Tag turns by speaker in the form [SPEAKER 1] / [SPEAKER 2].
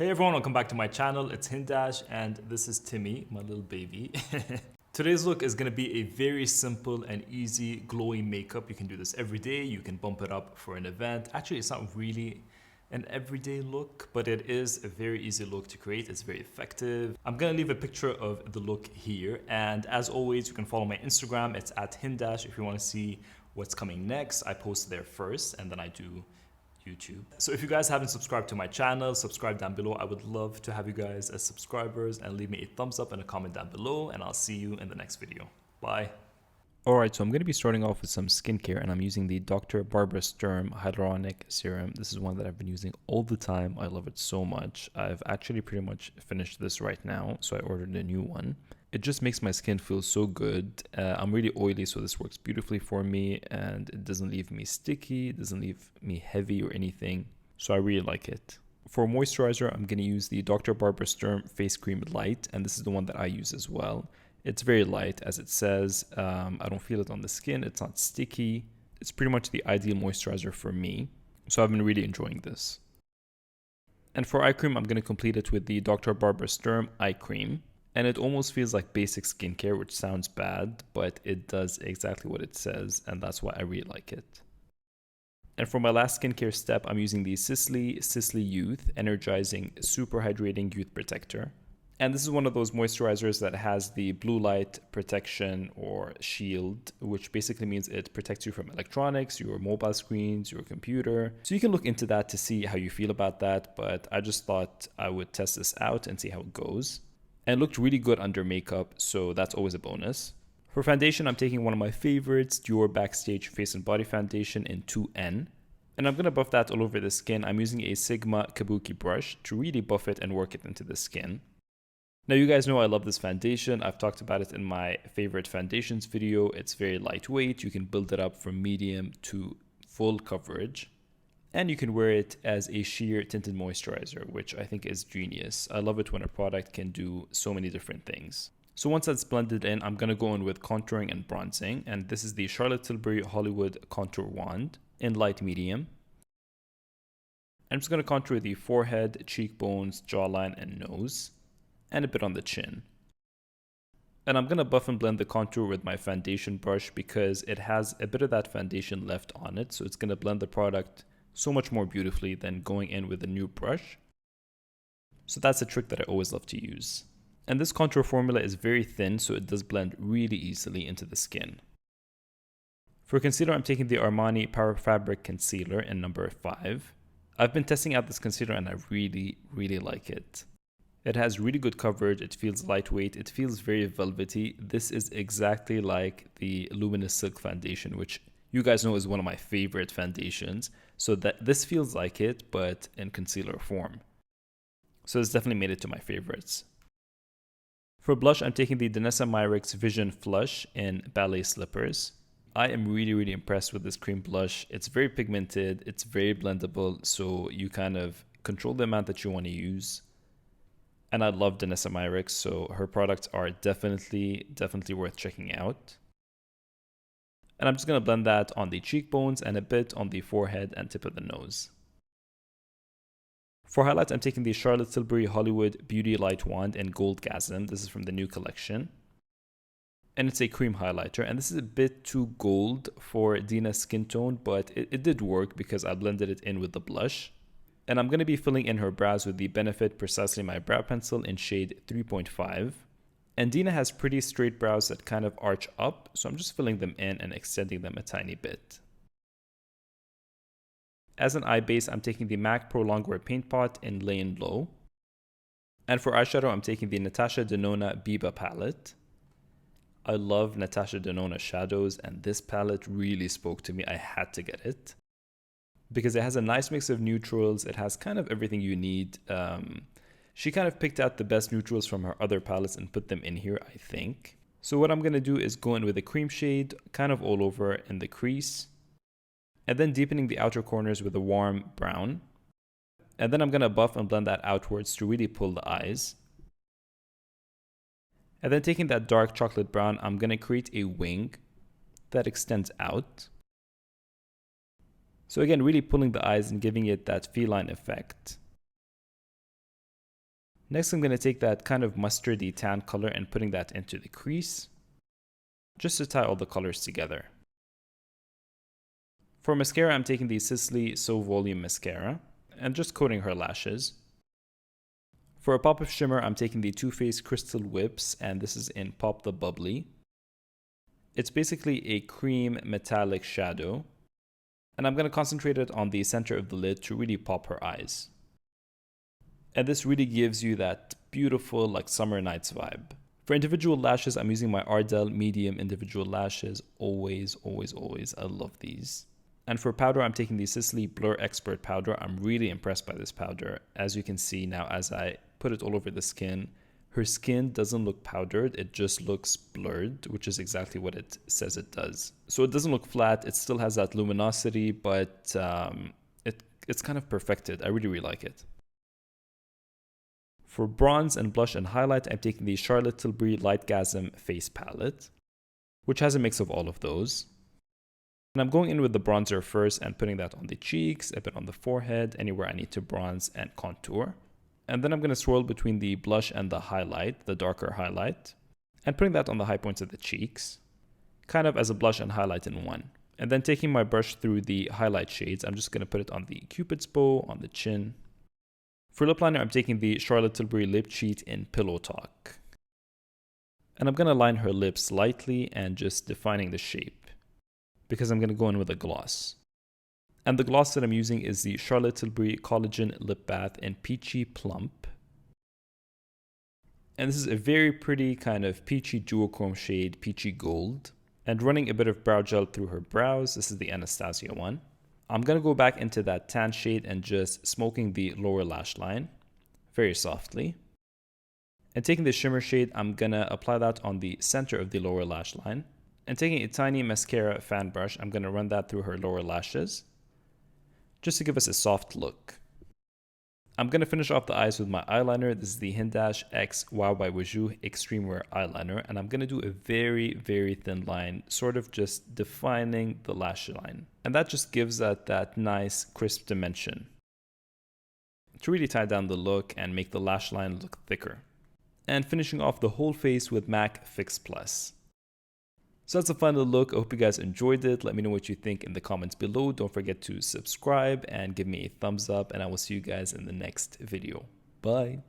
[SPEAKER 1] Hey everyone, welcome back to my channel. It's Hindash and this is Timmy, my little baby. Today's look is going to be a very simple and easy glowy makeup. You can do this every day. You can bump it up for an event. Actually, it's not really an everyday look, but it is a very easy look to create. It's very effective. I'm going to leave a picture of the look here. And as always, you can follow my Instagram. It's at Hindash if you want to see what's coming next. I post there first and then I do YouTube. So if you guys haven't subscribed to my channel, subscribe down below. I would love to have you guys as subscribers and leave me a thumbs up and a comment down below, and I'll see you in the next video. Bye. Alright, so I'm going to be starting off with some skincare, and I'm using the Dr. Barbara Sturm Hyaluronic Serum. This is one that I've been using all the time. I love it so much. I've actually pretty much finished this right now, so I ordered a new one. It just makes my skin feel so good. I'm really oily, so this works beautifully for me, and it doesn't leave me sticky, it doesn't leave me heavy or anything, so I really like it. For moisturizer, I'm going to use the Dr. Barbara Sturm Face Cream Light, and this is the one that I use as well. It's very light, as it says. I don't feel it on the skin, it's not sticky. It's pretty much the ideal moisturizer for me, so I've been really enjoying this. And for eye cream, I'm going to complete it with the Dr. Barbara Sturm Eye Cream. And it almost feels like basic skincare, which sounds bad, but it does exactly what it says, and that's why I really like it. And for my last skincare step, I'm using the Sisley Youth Energizing Super Hydrating Youth Protector. And this is one of those moisturizers that has the blue light protection or shield, which basically means it protects you from electronics, your mobile screens, your computer. So you can look into that to see how you feel about that, but I just thought I would test this out and see how it goes. And it looked really good under makeup, so that's always a bonus. For foundation, I'm taking one of my favorites, Dior Backstage Face and Body Foundation in 2N. And I'm going to buff that all over the skin. I'm using a Sigma Kabuki brush to really buff it and work it into the skin. Now you guys know I love this foundation. I've talked about it in my favorite foundations video. It's very lightweight. You can build it up from medium to full coverage. And you can wear it as a sheer tinted moisturizer, which I think is genius. I love it when a product can do so many different things. So once that's blended in, I'm going to go in with contouring and bronzing. And this is the Charlotte Tilbury Hollywood Contour Wand in light medium. I'm just going to contour the forehead, cheekbones, jawline, and nose, and a bit on the chin. And I'm going to buff and blend the contour with my foundation brush because it has a bit of that foundation left on it. So it's going to blend the product so much more beautifully than going in with a new brush. So that's a trick that I always love to use. And this contour formula is very thin, so it does blend really easily into the skin. For concealer, I'm taking the Armani Power Fabric Concealer in number 5. I've been testing out this concealer and I really like it. It has really good coverage, it feels lightweight, it feels very velvety. This is exactly like the Luminous Silk Foundation, which you guys know is one of my favorite foundations. So that this feels like it, but in concealer form. So it's definitely made it to my favorites. For blush, I'm taking the Danessa Myricks Vision Flush in Ballet Slippers. I am really impressed with this cream blush. It's very pigmented, it's very blendable, so you kind of control the amount that you want to use. And I love Danessa Myricks, so her products are definitely worth checking out. And I'm just going to blend that on the cheekbones and a bit on the forehead and tip of the nose. For highlight, I'm taking the Charlotte Tilbury Hollywood Beauty Light Wand in Goldgasm. This is from the new collection. And it's a cream highlighter. And this is a bit too gold for Dina's skin tone, but it did work because I blended it in with the blush. And I'm going to be filling in her brows with the Benefit Precisely My Brow Pencil in shade 3.5. And Dina has pretty straight brows that kind of arch up, so I'm just filling them in and extending them a tiny bit. As an eye base, I'm taking the MAC Pro Longwear Paint Pot in Layin Low. And for eyeshadow, I'm taking the Natasha Denona Biba palette. I love Natasha Denona shadows, and this palette really spoke to me. I had to get it. Because it has a nice mix of neutrals, it has kind of everything you need. She kind of picked out the best neutrals from her other palettes and put them in here, I think. So what I'm going to do is go in with a cream shade, kind of all over in the crease. And then deepening the outer corners with a warm brown. And then I'm going to buff and blend that outwards to really pull the eyes. And then taking that dark chocolate brown, I'm going to create a wing that extends out. So again, really pulling the eyes and giving it that feline effect. Next, I'm going to take that kind of mustardy tan color and putting that into the crease, just to tie all the colors together. For mascara, I'm taking the Sisley So Volume Mascara and just coating her lashes. For a pop of shimmer, I'm taking the Too Faced Crystal Whips, and this is in Pop the Bubbly. It's basically a cream metallic shadow, and I'm going to concentrate it on the center of the lid to really pop her eyes. And this really gives you that beautiful like summer nights vibe. For individual lashes, I'm using my Ardell medium individual lashes. Always, always, always. I love these. And for powder, I'm taking the Sisley Blur Expert powder. I'm really impressed by this powder. As you can see now, as I put it all over the skin, her skin doesn't look powdered. It just looks blurred, which is exactly what it says it does. So it doesn't look flat. It still has that luminosity, but it's kind of perfected. I really, really like it. For bronze and blush and highlight, I'm taking the Charlotte Tilbury Lightgasm Face Palette, which has a mix of all of those. And I'm going in with the bronzer first and putting that on the cheeks, a bit on the forehead, anywhere I need to bronze and contour. And then I'm going to swirl between the blush and the highlight, the darker highlight, and putting that on the high points of the cheeks, kind of as a blush and highlight in one. And then taking my brush through the highlight shades, I'm just going to put it on the Cupid's bow, on the chin. For lip liner, I'm taking the Charlotte Tilbury Lip Cheat in Pillow Talk. And I'm going to line her lips lightly and just defining the shape, because I'm going to go in with a gloss. And the gloss that I'm using is the Charlotte Tilbury Collagen Lip Bath in Peachy Plump. And this is a very pretty kind of peachy duochrome shade, peachy gold. And running a bit of brow gel through her brows. This is the Anastasia one. I'm going to go back into that tan shade and just smoking the lower lash line very softly. And taking the shimmer shade, I'm going to apply that on the center of the lower lash line. And taking a tiny mascara fan brush, I'm going to run that through her lower lashes, just to give us a soft look. I'm going to finish off the eyes with my eyeliner. This is the Hindash X Wow by Wujoo Extreme Wear Eyeliner. And I'm going to do a very, very thin line, sort of just defining the lash line. And that just gives that nice, crisp dimension to really tie down the look and make the lash line look thicker. And finishing off the whole face with MAC Fix Plus. So that's a final look. I hope you guys enjoyed it. Let me know what you think in the comments below. Don't forget to subscribe and give me a thumbs up, and I will see you guys in the next video. Bye.